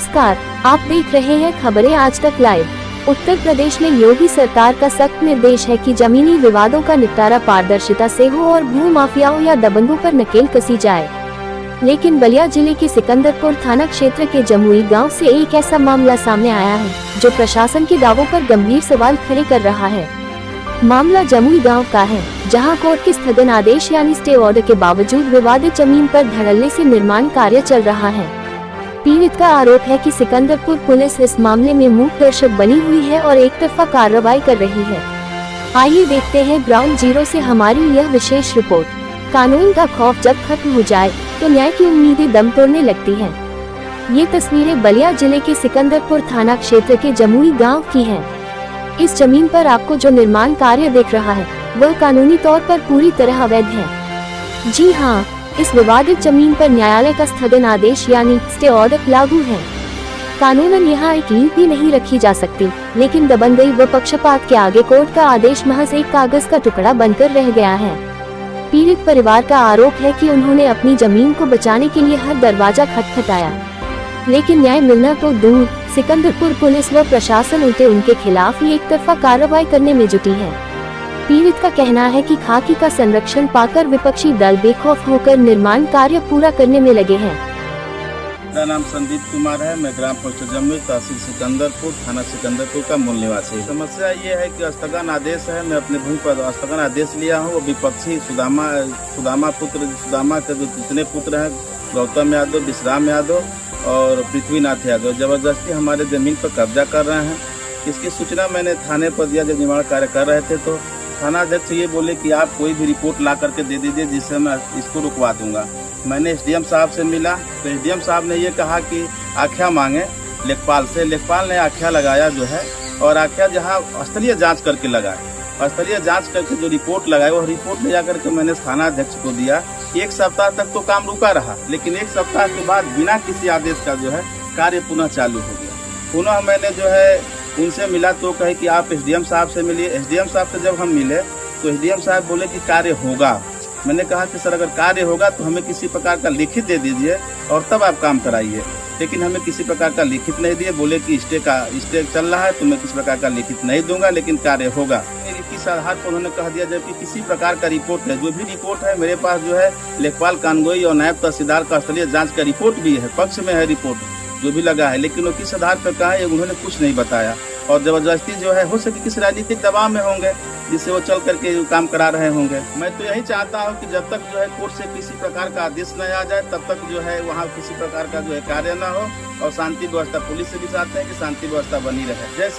नमस्कार, आप देख रहे हैं खबरें आज तक लाइव। उत्तर प्रदेश में योगी सरकार का सख्त निर्देश है कि जमीनी विवादों का निपटारा पारदर्शिता से हो और भू माफियाओं या दबंगों पर नकेल कसी जाए। लेकिन बलिया जिले के सिकंदरपुर थाना क्षेत्र के जमुई गांव से एक ऐसा मामला सामने आया है जो प्रशासन के दावों पर गंभीर सवाल खड़े कर रहा है। मामला जमुई गांव का है, जहां कोर्ट के स्थगन आदेश यानी स्टे ऑर्डर के बावजूद विवादित जमीन पर धड़ल्ले से निर्माण कार्य चल रहा है। पीड़ित का आरोप है कि सिकंदरपुर पुलिस इस मामले में मूक दर्शक बनी हुई है और एक तरफा कार्रवाई कर रही है। आइए देखते हैं ग्राउंड जीरो से हमारी यह विशेष रिपोर्ट। कानून का खौफ जब खत्म हो जाए तो न्याय की उम्मीदें दम तोड़ने लगती हैं। ये तस्वीरें बलिया जिले के सिकंदरपुर थाना क्षेत्र के जमुई गांव की हैं। इस जमीन पर आपको जो निर्माण कार्य दिख रहा है वह कानूनी तौर पर पूरी तरह अवैध है। जी हाँ, इस विवादित जमीन पर न्यायालय का स्थगन आदेश यानी स्टे ऑर्डर लागू है। कानूनन यहाँ एक ईंट भी नहीं रखी जा सकती, लेकिन दबंगई व पक्षपात के आगे कोर्ट का आदेश महज एक कागज का टुकड़ा बनकर रह गया है। पीड़ित परिवार का आरोप है कि उन्होंने अपनी जमीन को बचाने के लिए हर दरवाजा खटखटाया, लेकिन न्याय मिलना तो दूर, सिकंदरपुर पुलिस व प्रशासन उल्टे उनके खिलाफ ही एक तरफा कार्रवाई करने में जुटी है। पीड़ित का कहना है कि खाकी का संरक्षण पाकर विपक्षी दल बेखौफ होकर निर्माण कार्य पूरा करने में लगे हैं। मेरा नाम संदीप कुमार है। मैं ग्राम पोस्ट जमुई, तहसील सिकंदरपुर, थाना सिकंदरपुर का मूल निवासी। समस्या ये है कि स्थगन आदेश है। मैं अपने भूमि पर स्थगन आदेश लिया हूँ। वो विपक्षी सुदामा के जो जितने पुत्र हैं, गौतम यादव, विश्राम यादव और पृथ्वीनाथ यादव, जबरदस्ती हमारे जमीन पर कब्जा कर रहे हैं। इसकी सूचना मैंने थाने पर दिया। जब निर्माण कार्य कर रहे थे तो थाना अध्यक्ष ये बोले कि आप कोई भी रिपोर्ट ला करके दे दीजिए जिससे मैं इसको रुकवा दूंगा। मैंने एसडीएम साहब से मिला तो एसडीएम साहब ने ये कहा कि आख्या मांगे लेखपाल से। लेखपाल ने आख्या लगाया जो है, और आख्या जहाँ स्थलीय जांच करके लगाए, स्थलीय जांच करके जो रिपोर्ट लगाए वो रिपोर्ट ले जाकर के मैंने थाना अध्यक्ष को दिया। एक सप्ताह तक तो काम रुका रहा, लेकिन एक सप्ताह के बाद बिना किसी आदेश का जो है कार्य पुनः चालू हो गया। पुनः मैंने जो है उनसे मिला तो कहे कि आप एसडीएम साहब से मिलिए। एसडीएम साहब से जब हम मिले तो एसडीएम साहब बोले कि कार्य होगा। मैंने कहा कि सर, अगर कार्य होगा तो हमें किसी प्रकार का लिखित दे दीजिए और तब आप काम कराइए। लेकिन हमें किसी प्रकार का लिखित नहीं दिए। बोले कि स्टे चल रहा है तो मैं किसी प्रकार का लिखित नहीं दूंगा, लेकिन कार्य होगा। किस आधार पर उन्होंने कह दिया जबकि किसी प्रकार का रिपोर्ट है। जो भी रिपोर्ट है मेरे पास जो है लेखपाल कानगोई और नायब तहसीलदार का स्थलीय जाँच का रिपोर्ट भी है, पक्ष में है रिपोर्ट जो भी लगा है, लेकिन वो किस आधार पर कहा है उन्होंने कुछ नहीं बताया। और जबरदस्ती जो है हो सके किसी राजनीतिक दबाव में होंगे जिससे वो चल करके काम करा रहे होंगे। मैं तो यही चाहता हूँ कि जब तक जो है कोर्ट से किसी प्रकार का आदेश न आ जाए तब तक जो है वहाँ किसी प्रकार का जो है कार्य न हो, और शांति व्यवस्था, पुलिस से भी चाहते हैं कि शांति व्यवस्था बनी रहे।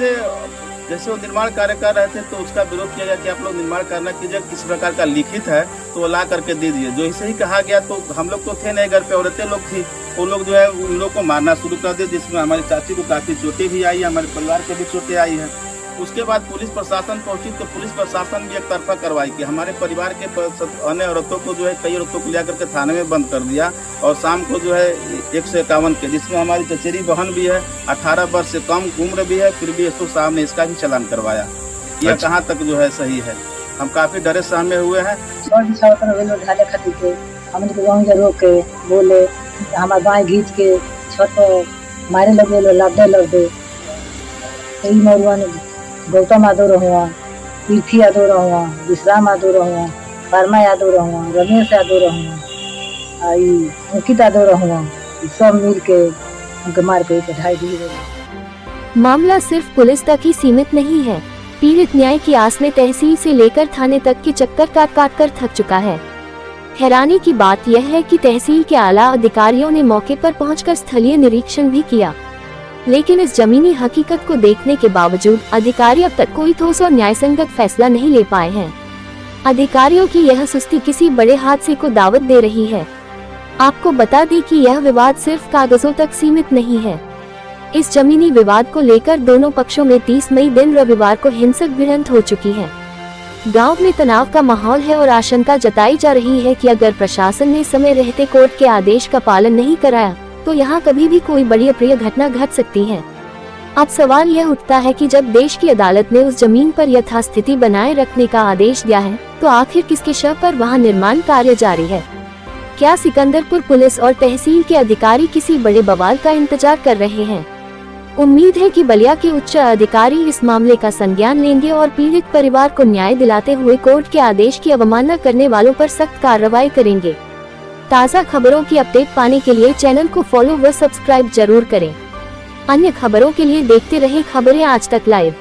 जैसे वो निर्माण कार्य कर रहे थे तो उसका विरोध किया गया कि आप लोग निर्माण करना कीजिए, किसी प्रकार का लिखित है तो वो ला करके दे दीजिए। जो इसे ही कहा गया तो हम लोग तो थे नहीं, घर पे औरतें लोग थी, वो लोग जो है उन लोग को मारना शुरू कर दिए, जिसमें हमारी चाची को काफी चोटें भी आई है, हमारे परिवार को भी चोटें आई है। उसके बाद पुलिस प्रशासन पहुंची तो पुलिस प्रशासन भी एक तरफा कार्रवाई की। हमारे परिवार के अन्य औरतों को जो है कई औरतों को लेकर के थाने में बंद कर दिया, और शाम को जो है 151 के, जिसमें हमारी चचेरी बहन भी है, 18 वर्ष से कम उम्र भी है, फिर भी एसओ साहब ने इसका भी चालान करवाया। यह कहाँ तक जो है सही है? हम काफी डरे सहमे हुए हैं। रोके बोले हमारे गाय घींच के छत मारे लगे, लड़ते लड़ते गौतम यादव रहुआ, पृथ्वी यादव रहुआ, विश्राम यादव रहुआ, वर्मा यादव रहुआ, रमेश यादव रहुआ, अंकित यादव रहुआ, सब मिल के उनके मार के चढ़ाई दी। मामला सिर्फ पुलिस तक ही सीमित नहीं है। पीड़ित न्याय की आस में तहसील से लेकर थाने तक की चक्कर काट कर थक चुका है। हैरानी की बात यह है कि तहसील के आला अधिकारियों ने मौके पर पहुंचकर स्थलीय निरीक्षण भी किया, लेकिन इस जमीनी हकीकत को देखने के बावजूद अधिकारी अब तक कोई ठोस और न्यायसंगत फैसला नहीं ले पाए हैं। अधिकारियों की यह सुस्ती किसी बड़े हादसे को दावत दे रही है। आपको बता दें कि यह विवाद सिर्फ कागजों तक सीमित नहीं है। इस जमीनी विवाद को लेकर दोनों पक्षों में 30 मई दिन रविवार को हिंसक भिड़ंत हो चुकी है। गांव में तनाव का माहौल है और आशंका जताई जा रही है कि अगर प्रशासन ने समय रहते कोर्ट के आदेश का पालन नहीं कराया तो यहाँ कभी भी कोई बड़ी अप्रिय घटना घट सकती है। अब सवाल यह उठता है कि जब देश की अदालत ने उस जमीन पर यथास्थिति बनाए रखने का आदेश दिया है तो आखिर किसके शव पर वहाँ निर्माण कार्य जारी है? क्या सिकंदरपुर पुलिस और तहसील के अधिकारी किसी बड़े बवाल का इंतजार कर रहे हैं? उम्मीद है कि बलिया के उच्च अधिकारी इस मामले का संज्ञान लेंगे और पीड़ित परिवार को न्याय दिलाते हुए कोर्ट के आदेश की अवमानना करने वालों पर सख्त कार्रवाई करेंगे। ताज़ा खबरों की अपडेट पाने के लिए चैनल को फॉलो व सब्सक्राइब जरूर करें। अन्य खबरों के लिए देखते रहे खबरें आज तक लाइव।